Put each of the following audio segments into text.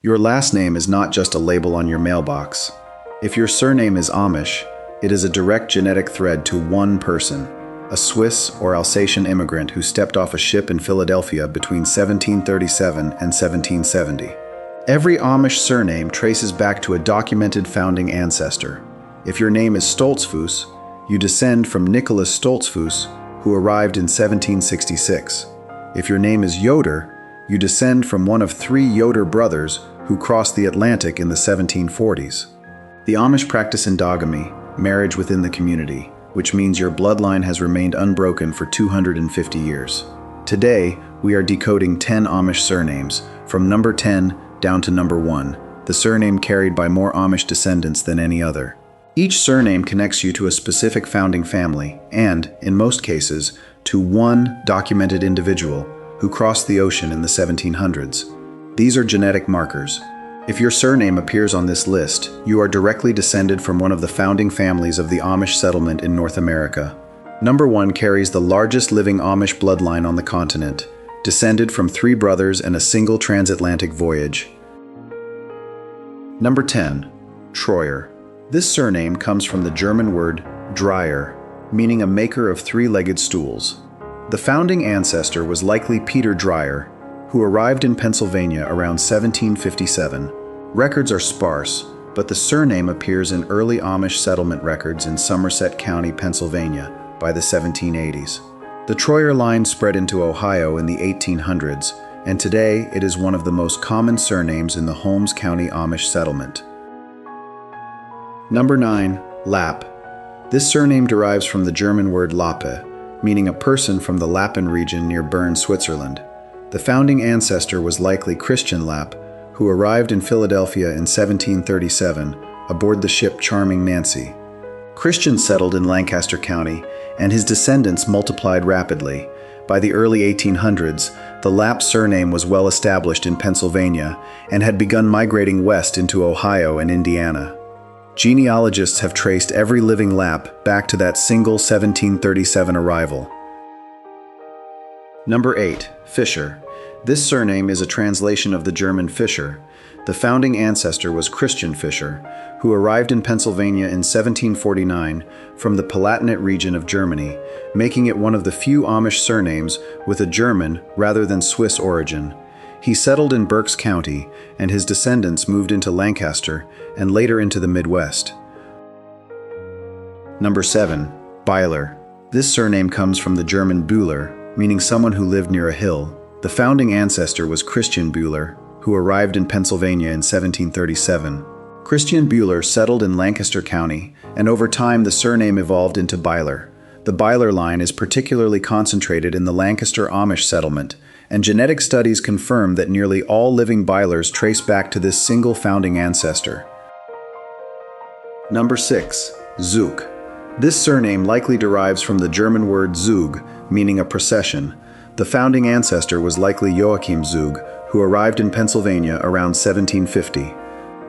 Your last name is not just a label on your mailbox. If your surname is Amish, it is a direct genetic thread to one person, a Swiss or Alsatian immigrant who stepped off a ship in Philadelphia between 1737 and 1770. Every Amish surname traces back to a documented founding ancestor. If your name is Stoltzfus, you descend from Nicholas Stoltzfus, who arrived in 1766. If your name is Yoder, you descend from one of 3 Yoder brothers who crossed the Atlantic in the 1740s. The Amish practice endogamy, marriage within the community, which means your bloodline has remained unbroken for 250 years. Today, we are decoding 10 Amish surnames, from number 10 down to number 1, the surname carried by more Amish descendants than any other. Each surname connects you to a specific founding family and, in most cases, to one documented individual who crossed the ocean in the 1700s. These are genetic markers. If your surname appears on this list, you are directly descended from one of the founding families of the Amish settlement in North America. Number 1 carries the largest living Amish bloodline on the continent, descended from 3 brothers and a single transatlantic voyage. Number 10. Treuer. This surname comes from the German word Dreyer, meaning a maker of 3-legged stools. The founding ancestor was likely Peter Dreyer, who arrived in Pennsylvania around 1757. Records are sparse, but the surname appears in early Amish settlement records in Somerset County, Pennsylvania, by the 1780s. The Treuer line spread into Ohio in the 1800s, and today it is one of the most common surnames in the Holmes County Amish settlement. Number 9. Lapp. This surname derives from the German word Lappe, meaning a person from the Lappen region near Bern, Switzerland. The founding ancestor was likely Christian Lapp, who arrived in Philadelphia in 1737 aboard the ship Charming Nancy. Christian settled in Lancaster County, and his descendants multiplied rapidly. By the early 1800s, the Lapp surname was well established in Pennsylvania and had begun migrating west into Ohio and Indiana. Genealogists have traced every living Lapp back to that single 1737 arrival. Number 8. Fischer. This surname is a translation of the German Fischer. The founding ancestor was Christian Fischer, who arrived in Pennsylvania in 1749 from the Palatinate region of Germany, making it one of the few Amish surnames with a German rather than Swiss origin. He settled in Berks County, and his descendants moved into Lancaster and later into the Midwest. Number 7. Byler. This surname comes from the German Bühler, meaning someone who lived near a hill. The founding ancestor was Christian Bühler, who arrived in Pennsylvania in 1737. Christian Bühler settled in Lancaster County, and over time the surname evolved into Byler. The Byler line is particularly concentrated in the Lancaster Amish settlement, and genetic studies confirm that nearly all living Bylers trace back to this single founding ancestor. Number 6. Zug. This surname likely derives from the German word Zug, meaning a procession. The founding ancestor was likely Joachim Zug, who arrived in Pennsylvania around 1750.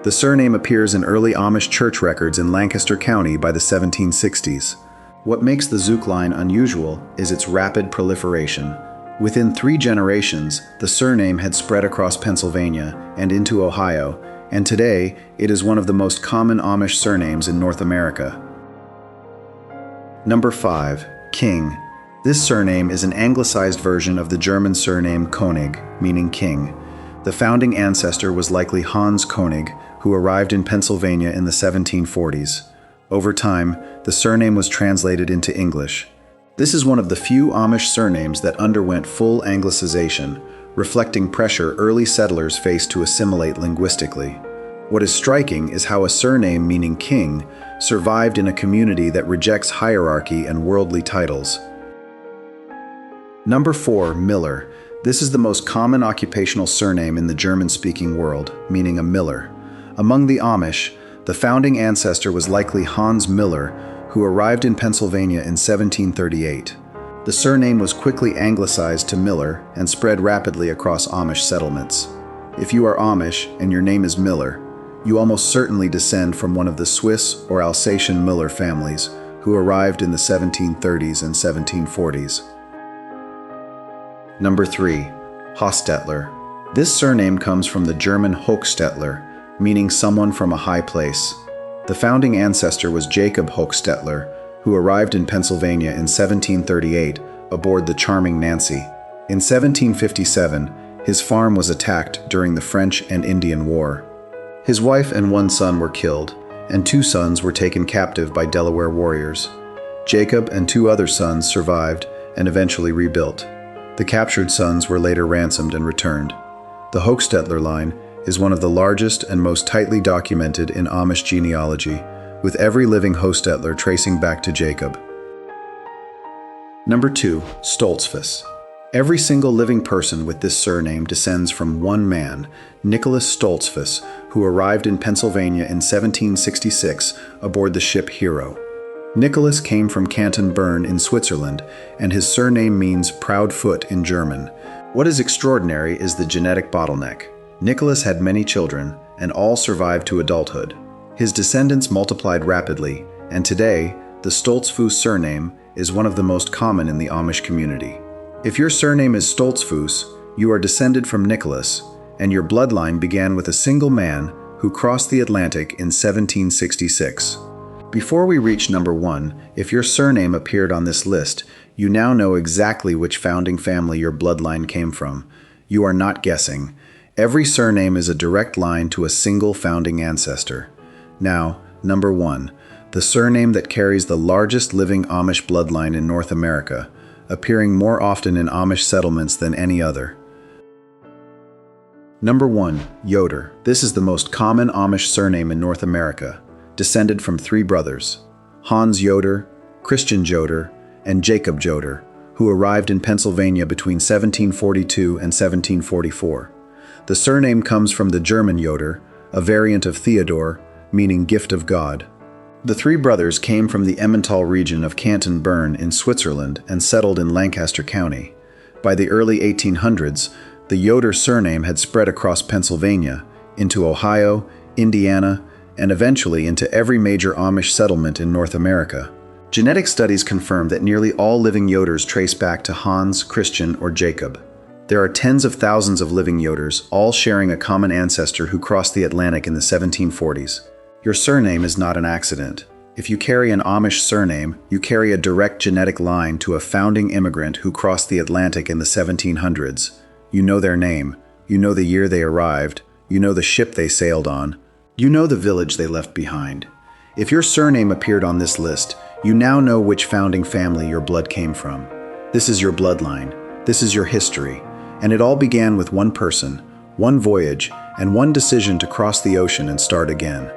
The surname appears in early Amish church records in Lancaster County by the 1760s. What makes the Zug line unusual is its rapid proliferation. Within 3 generations, the surname had spread across Pennsylvania and into Ohio, and today it is one of the most common Amish surnames in North America. Number 5. King. This surname is an anglicized version of the German surname König, meaning king. The founding ancestor was likely Hans König, who arrived in Pennsylvania in the 1740s. Over time, the surname was translated into English. This is one of the few Amish surnames that underwent full anglicization, reflecting pressure early settlers faced to assimilate linguistically. What is striking is how a surname meaning king survived in a community that rejects hierarchy and worldly titles. Number 4. Miller. This is the most common occupational surname in the German-speaking world, meaning a miller. Among the Amish, the founding ancestor was likely Hans Miller, who arrived in Pennsylvania in 1738. The surname was quickly anglicized to Miller and spread rapidly across Amish settlements. If you are Amish and your name is Miller, you almost certainly descend from one of the Swiss or Alsatian Miller families who arrived in the 1730s and 1740s. Number 3. Hochstetler. This surname comes from the German Hochstetler, meaning someone from a high place. The founding ancestor was Jacob Hochstetler, who arrived in Pennsylvania in 1738 aboard the Charming Nancy. In 1757, his farm was attacked during the French and Indian War. His wife and one son were killed, and 2 sons were taken captive by Delaware warriors. Jacob and 2 other sons survived and eventually rebuilt. The captured sons were later ransomed and returned. The Hochstetler line is one of the largest and most tightly documented in Amish genealogy, with every living Hochstetler tracing back to Jacob. Number 2. Stoltzfus. Every single living person with this surname descends from one man, Nicholas Stoltzfus, who arrived in Pennsylvania in 1766 aboard the ship Hero. Nicholas came from Canton Bern in Switzerland, and his surname means proud foot in German. What is extraordinary is the genetic bottleneck. Nicholas had many children, and all survived to adulthood. His descendants multiplied rapidly, and today, the Stoltzfus surname is one of the most common in the Amish community. If your surname is Stoltzfus, you are descended from Nicholas, and your bloodline began with a single man who crossed the Atlantic in 1766. Before we reach number 1, if your surname appeared on this list, you now know exactly which founding family your bloodline came from. You are not guessing. Every surname is a direct line to a single founding ancestor. Now, number 1, the surname that carries the largest living Amish bloodline in North America, appearing more often in Amish settlements than any other. Number 1, Yoder. This is the most common Amish surname in North America, descended from 3 brothers, Hans Yoder, Christian Yoder, and Jacob Yoder, who arrived in Pennsylvania between 1742 and 1744. The surname comes from the German Yoder, a variant of Theodore, meaning gift of God. The 3 brothers came from the Emmental region of Canton Bern in Switzerland and settled in Lancaster County. By the early 1800s, the Yoder surname had spread across Pennsylvania, into Ohio, Indiana, and eventually into every major Amish settlement in North America. Genetic studies confirm that nearly all living Yoders trace back to Hans, Christian, or Jacob. There are tens of thousands of living Yoders, all sharing a common ancestor who crossed the Atlantic in the 1740s. Your surname is not an accident. If you carry an Amish surname, you carry a direct genetic line to a founding immigrant who crossed the Atlantic in the 1700s. You know their name, you know the year they arrived, you know the ship they sailed on, you know the village they left behind. If your surname appeared on this list, you now know which founding family your blood came from. This is your bloodline, this is your history, and it all began with one person, one voyage, and one decision to cross the ocean and start again.